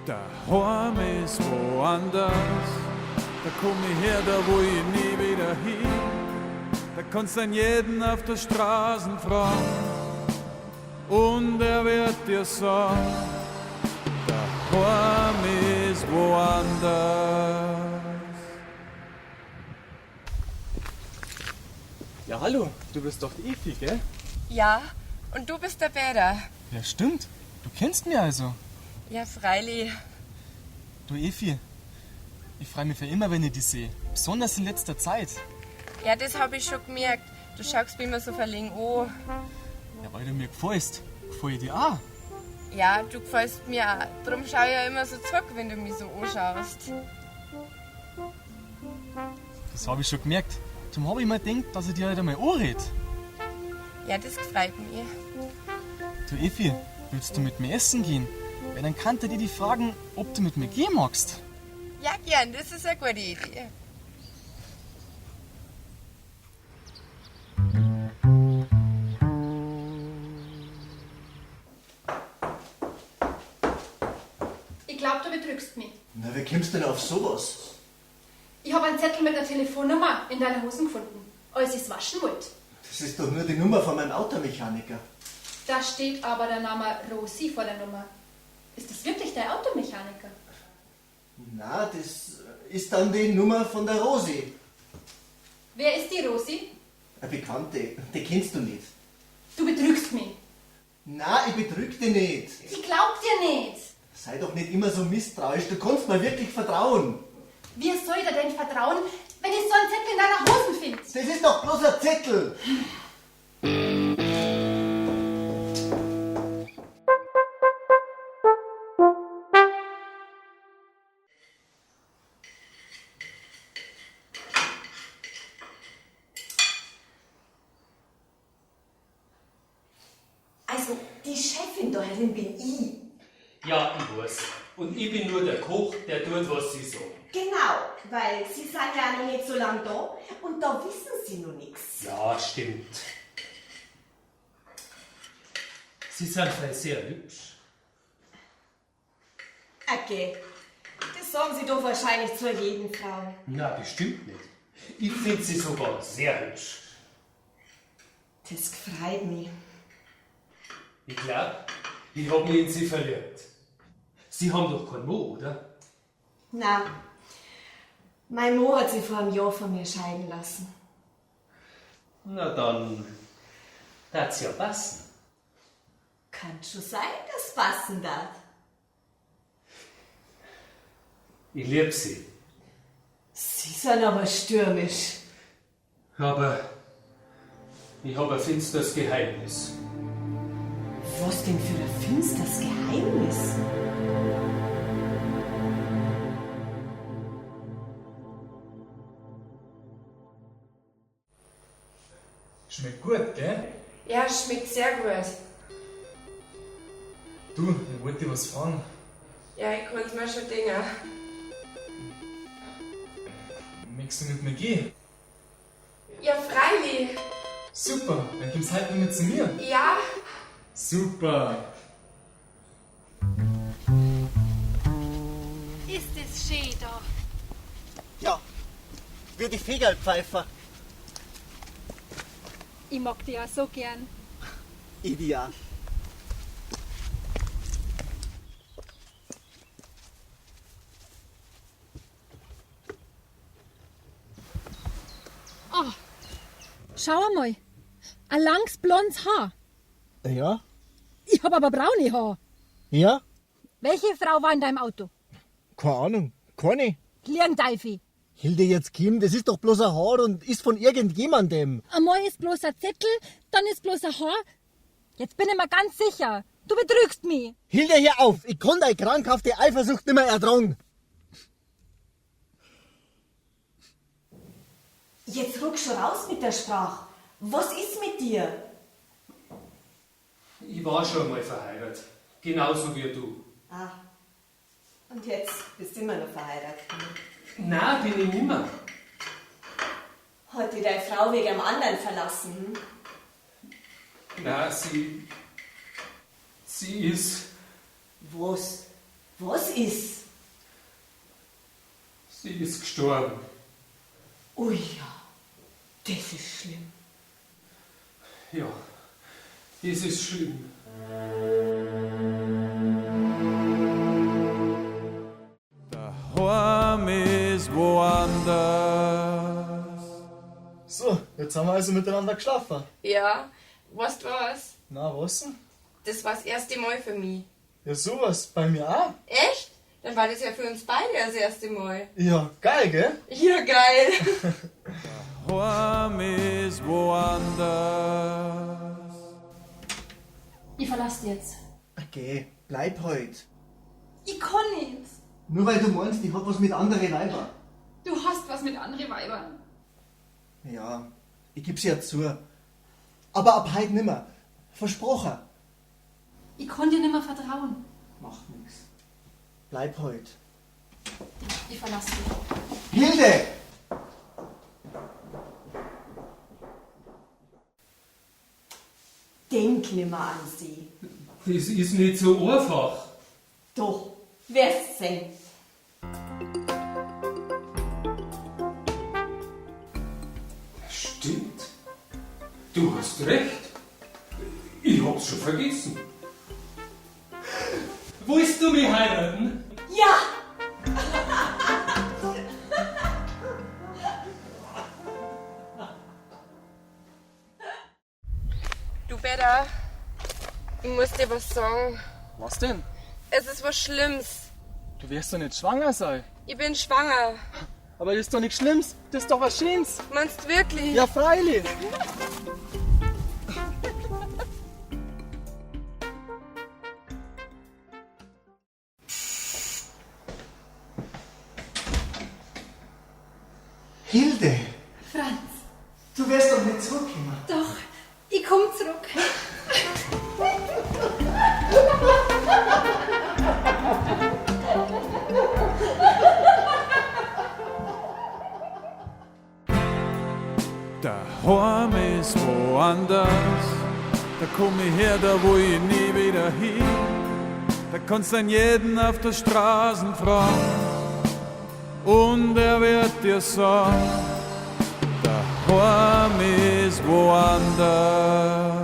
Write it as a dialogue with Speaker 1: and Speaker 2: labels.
Speaker 1: Daheim ist woanders. Da komm ich her, da wo ich nie wieder hin. Da kannst du jeden auf der Straße fragen. Und er wird dir sagen, daheim ist woanders.
Speaker 2: Ja, hallo, du bist doch die Efi, gell?
Speaker 3: Ja, und du bist der Bäder.
Speaker 2: Ja, stimmt. Du kennst mich also.
Speaker 3: Ja, freilich.
Speaker 2: Du Efi, ich freue mich für immer, wenn ich dich sehe. Besonders in letzter Zeit.
Speaker 3: Ja, das habe ich schon gemerkt. Du schaust mich immer so verlegen an.
Speaker 2: Ja, weil du mir gefällst. Gefällt ich dir auch?
Speaker 3: Ja, du gefällst mir auch. Darum schaue ich ja immer so zurück, wenn du mich so anschaust.
Speaker 2: Das habe ich schon gemerkt. Darum habe ich mir gedacht, dass ich dir halt einmal anrede.
Speaker 3: Ja, das freut mich.
Speaker 2: Du Efi, willst du mit mir essen gehen? Weil dann kann dir die fragen, ob du mit mir gehen magst.
Speaker 3: Ja, gern, das ist eine gute Idee.
Speaker 4: Ich glaube, du betrügst mich.
Speaker 5: Na, wie kommst du denn auf sowas?
Speaker 4: Ich habe einen Zettel mit der Telefonnummer in deiner Hosen gefunden, als ich es waschen wollte.
Speaker 5: Das ist doch nur die Nummer von meinem Automechaniker.
Speaker 4: Da steht aber der Name Rosi vor der Nummer. Ist das wirklich dein Automechaniker?
Speaker 5: Na, das ist dann die Nummer von der Rosi.
Speaker 4: Wer ist die Rosi?
Speaker 5: Eine Bekannte, die kennst du nicht.
Speaker 4: Du betrügst mich.
Speaker 5: Na, ich betrüg dich nicht.
Speaker 4: Ich glaub dir nicht.
Speaker 5: Sei doch nicht immer so misstrauisch, du kannst mir wirklich vertrauen.
Speaker 4: Wie soll ich dir denn vertrauen, wenn ich so einen Zettel in deiner Hosen finde?
Speaker 5: Das ist doch bloß ein Zettel.
Speaker 6: Also, die Chefin da herin bin ich.
Speaker 7: Ja, ich weiß. Und ich bin nur der Koch, der tut, was sie sagen.
Speaker 6: Genau, weil Sie sind ja noch nicht so lange da und da wissen Sie noch nichts.
Speaker 7: Ja, stimmt. Sie sind vielleicht sehr hübsch.
Speaker 6: Okay, das sagen Sie doch wahrscheinlich zu jedem Frau.
Speaker 7: Na, bestimmt nicht. Ich finde sie sogar sehr hübsch.
Speaker 6: Das freut mich.
Speaker 7: Ich glaube, ich habe mich in sie verliebt. Sie haben doch keinen Mo, oder?
Speaker 6: Na, mein Mo hat sich vor einem Jahr von mir scheiden lassen.
Speaker 7: Na dann, das ja passen.
Speaker 6: Kann schon sein, dass passen darf.
Speaker 7: Ich liebe sie.
Speaker 6: Sie sind aber stürmisch.
Speaker 7: Aber ich habe ein finsteres Geheimnis.
Speaker 6: Was denn für ein finsteres Geheimnis?
Speaker 2: Schmeckt gut, gell?
Speaker 3: Ja, schmeckt sehr gut.
Speaker 2: Du, ich wollte dir was fragen.
Speaker 3: Ja, ich konnte mir schon denken.
Speaker 2: Möchtest du mit mir gehen?
Speaker 3: Ja, freilich.
Speaker 2: Super, dann kommst du heute mit zu mir.
Speaker 3: Ja,
Speaker 2: Super.
Speaker 4: Ist es schön da?
Speaker 5: Ja, wie die Fegerlpfeifer.
Speaker 4: Ich mag die auch so gern.
Speaker 5: Ideal.
Speaker 8: Oh, schau einmal. Ein langes blondes Haar.
Speaker 5: Ja?
Speaker 8: Ich hab aber braune Haar.
Speaker 5: Ja?
Speaker 8: Welche Frau war in deinem Auto?
Speaker 5: Keine Ahnung. Keine.
Speaker 8: Klirndeifi.
Speaker 5: Hilde, jetzt Kim, das ist doch bloß ein Haar und ist von irgendjemandem.
Speaker 8: Einmal ist bloß ein Zettel, dann ist bloß ein Haar. Jetzt bin ich mir ganz sicher. Du betrügst mich.
Speaker 5: Hilde, hör auf! Ich kann deine krankhafte Eifersucht nicht mehr ertragen.
Speaker 6: Jetzt ruck schon raus mit der Sprache. Was ist mit dir?
Speaker 7: Ich war schon mal verheiratet. Genauso wie du.
Speaker 6: Ah, und jetzt bist du immer noch verheiratet.
Speaker 7: Nein, bin ich nimmer.
Speaker 6: Hat dich deine Frau wegen einem anderen verlassen?
Speaker 7: Nein, sie ist...
Speaker 6: Was? Was ist?
Speaker 7: Sie ist gestorben.
Speaker 6: Ui ja, das ist schlimm.
Speaker 7: Ja, das ist schlimm.
Speaker 1: Daheim ist woanders.
Speaker 2: So, jetzt haben wir also miteinander geschlafen.
Speaker 3: Ja, weißt du was?
Speaker 2: Na, was denn?
Speaker 3: Das war das erste Mal für mich.
Speaker 2: Ja, sowas. Bei mir auch.
Speaker 3: Echt? Dann war das ja für uns beide das erste Mal.
Speaker 2: Ja, geil, gell?
Speaker 3: Ja, geil.
Speaker 1: Daheim ist woanders.
Speaker 4: Ich verlasse dich jetzt.
Speaker 5: Okay, bleib halt.
Speaker 4: Ich kann nicht.
Speaker 5: Nur weil du meinst, ich hab was mit anderen Weibern.
Speaker 4: Du hast was mit anderen Weibern.
Speaker 5: Ja, ich geb's ja zu. Aber ab heute nimmer. Versprochen.
Speaker 4: Ich kann dir nicht mehr vertrauen.
Speaker 5: Macht nix. Bleib halt.
Speaker 4: Ich verlasse dich.
Speaker 5: Hilde!
Speaker 6: Denk nimmer an sie.
Speaker 7: Das ist nicht so einfach.
Speaker 6: Doch, wirst sehen.
Speaker 7: Stimmt. Du hast recht. Ich hab's schon vergessen. Willst du mich heiraten?
Speaker 6: Ja!
Speaker 3: Du Beda, ich muss dir was sagen.
Speaker 2: Was denn?
Speaker 3: Es ist was Schlimmes.
Speaker 2: Du wirst doch nicht schwanger sein.
Speaker 3: Ich bin schwanger.
Speaker 2: Aber das ist doch nichts Schlimmes. Das ist doch was Schönes.
Speaker 3: Meinst du wirklich?
Speaker 2: Ja, freilich.
Speaker 5: Hilde!
Speaker 4: Franz,
Speaker 5: Du wirst doch nicht zurückkommen.
Speaker 4: doch, ich komm zurück.
Speaker 1: Daheim ist woanders. Da komm ich her, da wo ich nie wieder hin. Da kannst an jeden auf der Straße fragen. Und er wird dir sagen, daheim ist woanders.